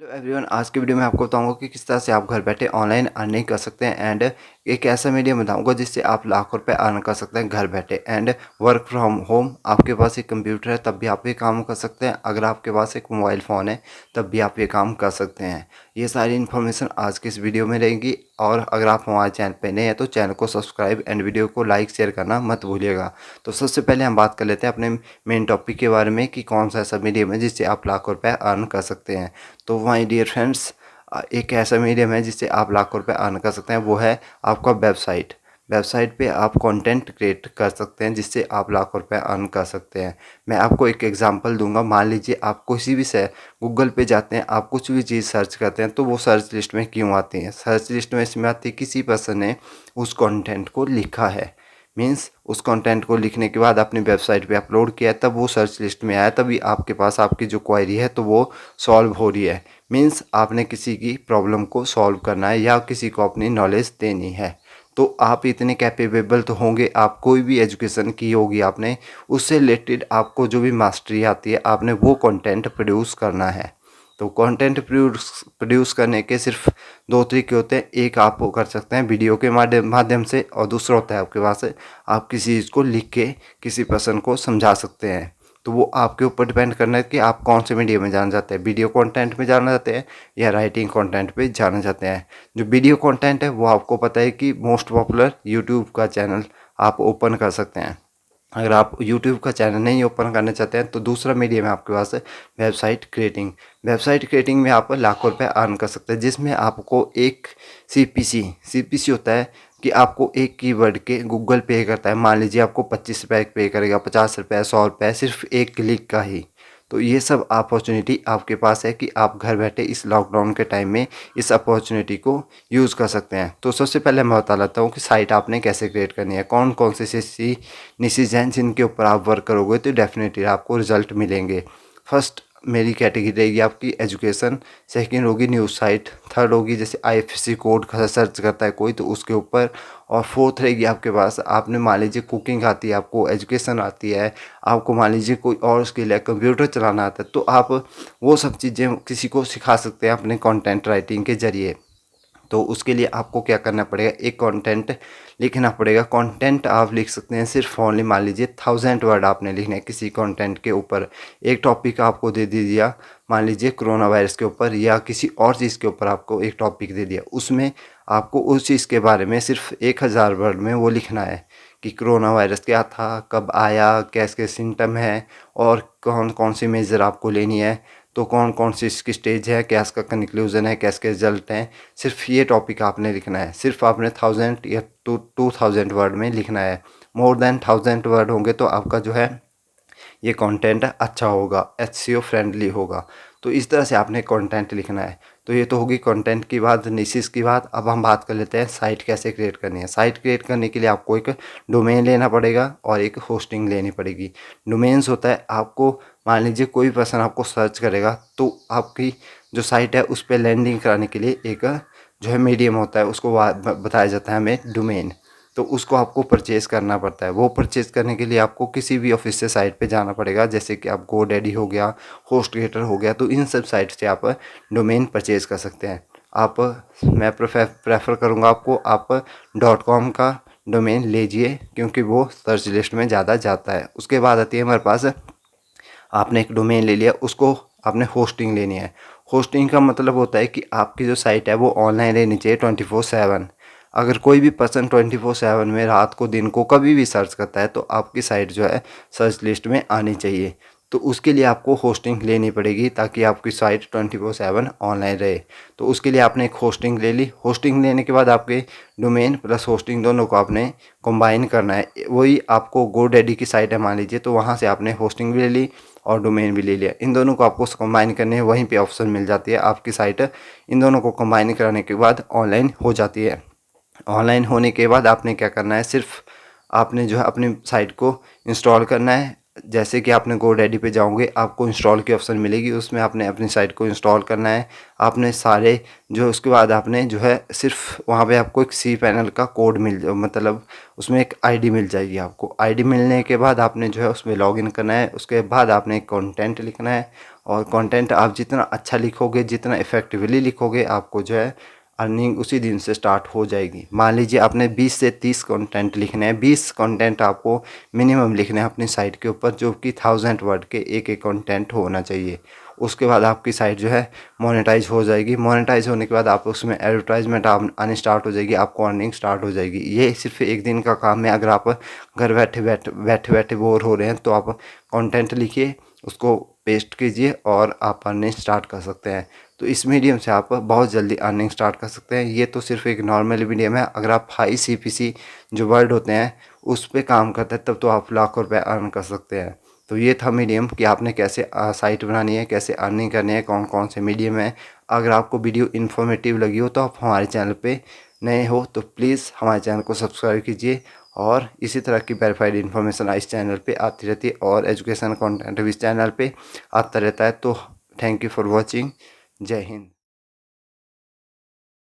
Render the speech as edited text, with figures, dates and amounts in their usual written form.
Hello everyone, आज की video में आपको बताऊंगा कि किस तरह से आप घर बैठे ऑनलाइन अर्निंग कर सकते हैं। एंड एक ऐसा मीडियम बताऊंगा जिससे आप लाखों रुपए अर्न कर सकते हैं घर बैठे। एंड वर्क फ्रॉम होम, आपके पास एक कंप्यूटर है तब भी आप ये काम कर सकते हैं। अगर आपके पास एक मोबाइल फ़ोन है तब भी आप ये काम कर सकते हैं। ये सारी इन्फॉर्मेशन आज की इस वीडियो में रहेगी। और अगर आप हमारे चैनल पर नए हैं तो चैनल को सब्सक्राइब एंड वीडियो को लाइक शेयर करना मत भूलिएगा। तो सबसे पहले हम बात कर लेते हैं अपने मेन टॉपिक के बारे में कि कौन सा ऐसा मीडियम है जिससे आप लाखों रुपए अर्न कर सकते हैं। तो माय डियर फ्रेंड्स, एक ऐसा मीडियम है जिससे आप लाखों रुपए अर्न कर सकते हैं, वो है आपका वेबसाइट। वेबसाइट पे आप कंटेंट क्रिएट कर सकते हैं जिससे आप लाखों रुपए अर्न कर सकते हैं। मैं आपको एक एग्जांपल दूंगा। मान लीजिए आप किसी भी से गूगल पे जाते हैं, आप कुछ भी चीज़ सर्च करते हैं तो वो सर्च लिस्ट में क्यों आती है? सर्च लिस्ट में इसमें आती है किसी पर्सन ने उस कंटेंट को लिखा है। मीन्स उस कंटेंट को लिखने के बाद अपनी वेबसाइट पे अपलोड किया तब वो सर्च लिस्ट में आया, तभी आपके पास आपकी जो क्वेरी है तो वो सॉल्व हो रही है। मीन्स आपने किसी की प्रॉब्लम को सॉल्व करना है या किसी को अपनी नॉलेज देनी है। तो आप इतने कैपेबल तो होंगे, आप कोई भी एजुकेशन की होगी आपने, उससे रिलेटेड आपको जो भी मास्टरी आती है आपने वो कंटेंट प्रोड्यूस करना है। तो कंटेंट प्रोड्यूस करने के सिर्फ दो तरीके होते हैं। एक आप वो कर सकते हैं वीडियो के माध्यम से, और दूसरा होता है आपके पास आप किसी चीज़ को लिख के किसी पर्सन को समझा सकते हैं। तो वो आपके ऊपर डिपेंड करना है कि आप कौन से मीडिया में जाना चाहते हैं, वीडियो कंटेंट में जाना चाहते हैं या राइटिंग कंटेंट पे जाना चाहते हैं। जो वीडियो कंटेंट है वो आपको पता है कि मोस्ट पॉपुलर यूट्यूब का चैनल आप ओपन कर सकते हैं। अगर आप यूट्यूब का चैनल नहीं ओपन करना चाहते हैं तो दूसरा मीडियम है आपके पास वेबसाइट क्रिएटिंग। वेबसाइट क्रिएटिंग में आप लाखों रुपए अर्न कर सकते हैं, जिसमें आपको एक सीपीसी होता है कि आपको एक कीवर्ड के गूगल पे करता है। मान लीजिए आपको 25 रुपये पे करेगा, 50 रुपये, 100 रुपये, सिर्फ एक क्लिक का ही। तो ये सब अपॉर्चुनिटी आपके पास है कि आप घर बैठे इस लॉकडाउन के टाइम में इस अपॉर्चुनिटी को यूज़ कर सकते हैं। तो सबसे पहले मैं बता लेता हूँ कि साइट आपने कैसे क्रिएट करनी है, कौन कौन से ऐसी निशेज़ हैं जिनके ऊपर आप वर्क करोगे तो डेफिनेटली आपको रिजल्ट मिलेंगे। फर्स्ट मेरी कैटेगरी रहेगी आपकी एजुकेशन, सेकंड होगी न्यूज़ साइट, थर्ड होगी जैसे आईएफएससी कोड का सर्च करता है कोई तो उसके ऊपर, और फोर्थ रहेगी आपके पास आपने मान लीजिए कुकिंग आती है, आपको एजुकेशन आती है, आपको मान लीजिए कोई और स्किल है, कंप्यूटर चलाना आता है, तो आप वो सब चीज़ें किसी को सिखा सकते हैं अपने कंटेंट राइटिंग के ज़रिए। तो उसके लिए आपको क्या करना पड़ेगा, एक कंटेंट लिखना पड़ेगा। कंटेंट आप लिख सकते हैं सिर्फ ओनली मान लीजिए 1000 वर्ड आपने लिखने हैं किसी कंटेंट के ऊपर। एक टॉपिक आपको दे दिया, मान लीजिए कोरोना वायरस के ऊपर या किसी और चीज़ के ऊपर आपको एक टॉपिक दे दिया, उसमें आपको उस चीज़ के बारे में सिर्फ 1000 वर्ड में वो लिखना है कि कोरोना वायरस क्या था, कब आया, कैसे सिम्टम है और कौन कौन सी मेजर आपको लेनी है, तो कौन कौन सी इसकी स्टेज है, क्या इसका कंक्लूजन है, क्या इसके रिजल्ट हैं। सिर्फ ये टॉपिक आपने लिखना है, सिर्फ आपने 1000 या 2000 वर्ड में लिखना है। मोर देन 1000 वर्ड होंगे तो आपका जो है ये कंटेंट अच्छा होगा, एसईओ फ्रेंडली होगा। तो इस तरह से आपने कंटेंट लिखना है। तो ये तो होगी कंटेंट की बात, निशेस की बात। अब हम बात कर लेते हैं साइट कैसे क्रिएट करनी है। साइट क्रिएट करने के लिए आपको एक डोमेन लेना पड़ेगा और एक होस्टिंग लेनी पड़ेगी। डोमेन्स होता है आपको, मान लीजिए कोई पर्सन आपको सर्च करेगा तो आपकी जो साइट है उस पर लैंडिंग कराने के लिए एक जो है मीडियम होता है, उसको बताया जाता है हमें डोमेन। तो उसको आपको परचेज़ करना पड़ता है। वो परचेज़ करने के लिए आपको किसी भी ऑफिशियल साइट पे जाना पड़ेगा, जैसे कि आप गोडैडी हो गया, होस्टगेटर हो गया, तो इन सब साइट से आप डोमेन परचेज़ कर सकते हैं। आप मैं प्रेफर करूँगा आपको आप .com का डोमेन लीजिए, क्योंकि वो सर्च लिस्ट में ज़्यादा जाता है। उसके बाद आती है हमारे पास, आपने एक डोमेन ले लिया, उसको आपने होस्टिंग लेनी है। होस्टिंग का मतलब होता है कि आपकी जो साइट है वो ऑनलाइन रहनी चाहिए 24/7। अगर कोई भी पर्सन 24/7 में रात को दिन को कभी भी सर्च करता है तो आपकी साइट जो है सर्च लिस्ट में आनी चाहिए। तो उसके लिए आपको होस्टिंग लेनी पड़ेगी ताकि आपकी साइट 24/7 ऑनलाइन रहे। तो उसके लिए आपने एक होस्टिंग ले ली। होस्टिंग लेने के बाद आपके डोमेन प्लस होस्टिंग दोनों को आपने कंबाइन करना है। वही आपको गोडैडी की साइट है मान लीजिए, तो वहाँ से आपने होस्टिंग भी ले ली और डोमेन भी ले लिया। इन दोनों को आपको कंबाइन करने हैं, वहीं पे ऑप्शन मिल जाती है आपकी साइट इन दोनों को कंबाइन कराने के बाद ऑनलाइन हो जाती है। ऑनलाइन होने के बाद आपने क्या करना है, सिर्फ आपने जो है अपनी साइट को इंस्टॉल करना है। जैसे कि आपने गोडैडी पे जाओगे आपको इंस्टॉल की ऑप्शन मिलेगी, उसमें आपने अपनी साइट को इंस्टॉल करना है। आपने सारे जो उसके बाद आपने जो है सिर्फ वहाँ पे आपको एक cPanel का कोड मतलब उसमें एक आईडी मिल जाएगी आपको। आईडी मिलने के बाद आपने जो है उसमें लॉगिन करना है। उसके बाद आपने एक कंटेंट लिखना है और कंटेंट आप जितना अच्छा लिखोगे, जितना इफ़ेक्टिवली लिखोगे, आपको जो है अर्निंग उसी दिन से स्टार्ट हो जाएगी। मान लीजिए आपने 20 से 30 कंटेंट लिखने हैं, 20 कंटेंट आपको मिनिमम लिखने हैं अपनी साइट के ऊपर, जो कि 1000 वर्ड के एक एक कंटेंट होना चाहिए। उसके बाद आपकी साइट जो है मोनेटाइज हो जाएगी। मोनेटाइज होने के बाद आप उसमें एडवर्टाइजमेंट आनी स्टार्ट हो जाएगी, आपको अर्निंग स्टार्ट हो जाएगी। ये सिर्फ एक दिन का काम है। अगर आप घर बैठे बोर हो रहे हैं तो आप कंटेंट लिखिए, उसको पेस्ट कीजिए और आप अर्निंग स्टार्ट कर सकते हैं। तो इस मीडियम से आप बहुत जल्दी अर्निंग स्टार्ट कर सकते हैं। ये तो सिर्फ एक नॉर्मल मीडियम है। अगर आप हाई CPC जो वर्ड होते हैं उस पर काम करते हैं तब तो आप लाखों रुपए अर्न कर सकते हैं। तो ये था मीडियम कि आपने कैसे साइट बनानी है, कैसे अर्निंग करनी है, कौन कौन से मीडियम है। अगर आपको वीडियो इन्फॉर्मेटिव लगी हो तो आप हमारे चैनल पे नए हो तो प्लीज़ हमारे चैनल को सब्सक्राइब कीजिए। और इसी तरह की वेरीफाइड इन्फॉर्मेशन इस चैनल पे आती रहती है और एजुकेशन कंटेंट भी इस चैनल पे आता रहता है। तो थैंक यू फॉर वॉचिंग। जय हिंद।